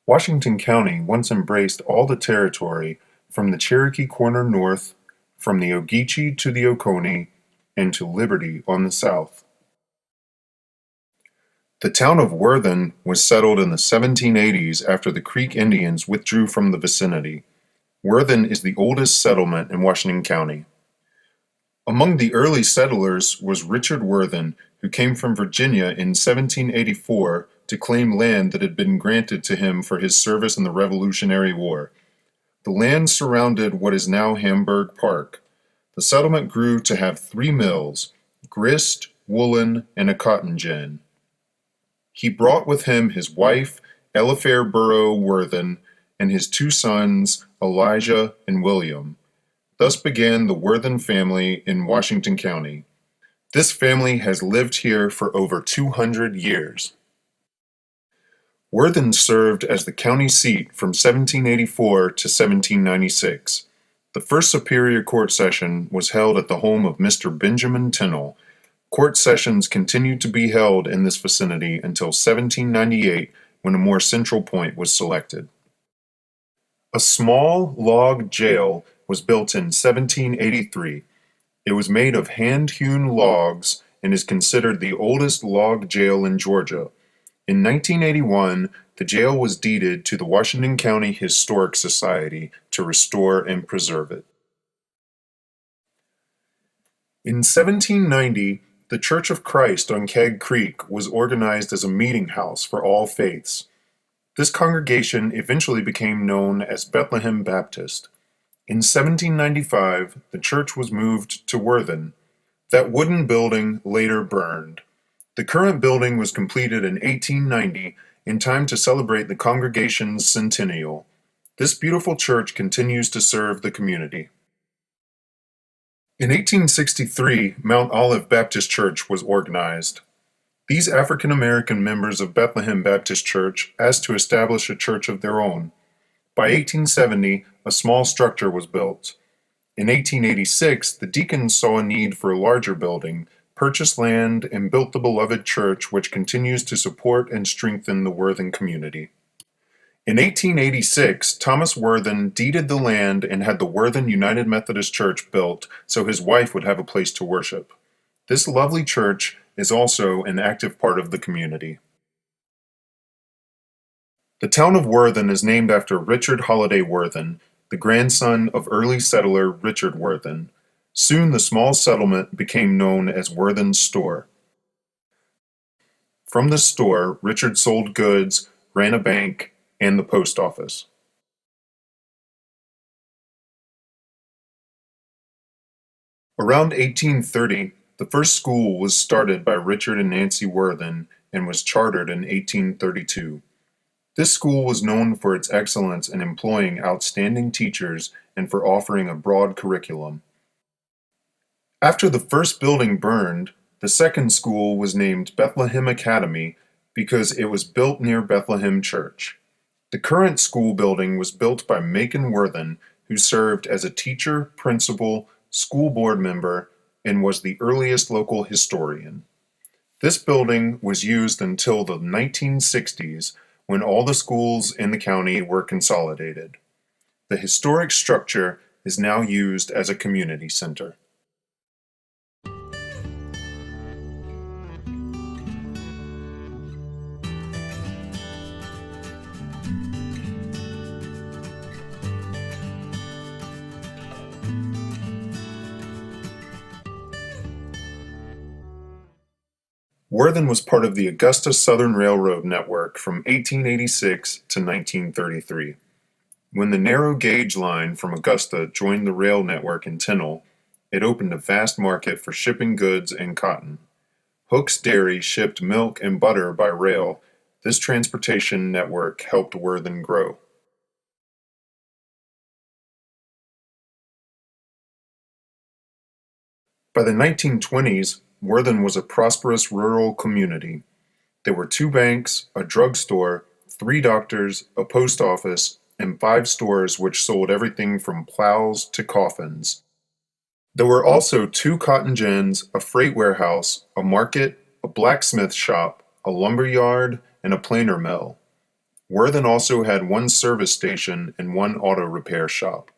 Washington County once embraced all the territory from the Cherokee Corner north, from the Ogeechee to the Oconee, and to Liberty on the south. The town of Warthen was settled in the 1780s after the Creek Indians withdrew from the vicinity. Warthen is the oldest settlement in Washington County. Among the early settlers was Richard Warthen, who came from Virginia in 1784 to claim land that had been granted to him for his service in the Revolutionary War. The land surrounded what is now Hamburg Park. The settlement grew to have 3 mills, grist, woolen, and a cotton gin. He brought with him his wife, Elifair Burrow Warthen, and his 2 sons, Elijah and William. Thus began the Warthen family in Washington County. This family has lived here for over 200 years. Warthen served as the county seat from 1784 to 1796. The first Superior Court session was held at the home of Mr. Benjamin Tennell. Court sessions continued to be held in this vicinity until 1798, when a more central point was selected. A small log jail was built in 1783. It was made of hand-hewn logs and is considered the oldest log jail in Georgia. In 1981, the jail was deeded to the Washington County Historic Society to restore and preserve it. In 1790, the Church of Christ on Keg Creek was organized as a meeting house for all faiths. This congregation eventually became known as Bethlehem Baptist. In 1795, the church was moved to Warthen. That wooden building later burned. The current building was completed in 1890 in time to celebrate the congregation's centennial. This beautiful church continues to serve the community. In 1863, Mount Olive Baptist Church was organized. These African American members of Bethlehem Baptist Church asked to establish a church of their own. By 1870, a small structure was built. In 1886, the deacons saw a need for a larger building, purchased land, and built the beloved church, which continues to support and strengthen the Warthen community. In 1886, Thomas Warthen deeded the land and had the Warthen United Methodist Church built so his wife would have a place to worship. This lovely church is also an active part of the community. The town of Warthen is named after Richard Holiday Warthen, the grandson of early settler Richard Warthen. Soon the small settlement became known as Warthen's Store. From the store, Richard sold goods, ran a bank, and the post office. Around 1830, the first school was started by Richard and Nancy Warthen and was chartered in 1832. This school was known for its excellence in employing outstanding teachers and for offering a broad curriculum. After the first building burned, the second school was named Bethlehem Academy because it was built near Bethlehem Church. The current school building was built by Macon Warthen, who served as a teacher, principal, school board member, and was the earliest local historian. This building was used until the 1960s, when all the schools in the county were consolidated. The historic structure is now used as a community center. Warthen was part of the Augusta Southern Railroad network from 1886 to 1933. When the narrow gauge line from Augusta joined the rail network in Tennell, it opened a vast market for shipping goods and cotton. Hook's Dairy shipped milk and butter by rail. This transportation network helped Warthen grow. By the 1920s, Warthen was a prosperous rural community. There were 2 banks, a drugstore, 3 doctors, a post office, and 5 stores which sold everything from plows to coffins. There were also 2 cotton gins, a freight warehouse, a market, a blacksmith shop, a lumber yard, and a planer mill. Warthen also had one service station and one auto repair shop.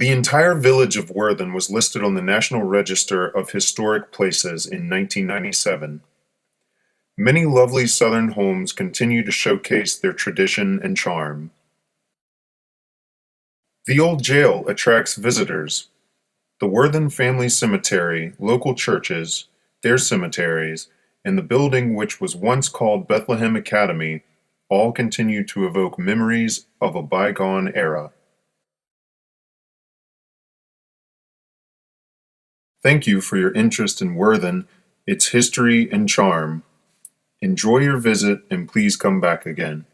The entire village of Warthen was listed on the National Register of Historic Places in 1997. Many lovely southern homes continue to showcase their tradition and charm. The old jail attracts visitors. The Warthen Family Cemetery, local churches, their cemeteries, and the building which was once called Bethlehem Academy all continue to evoke memories of a bygone era. Thank you for your interest in Warthen, its history and charm. Enjoy your visit and please come back again.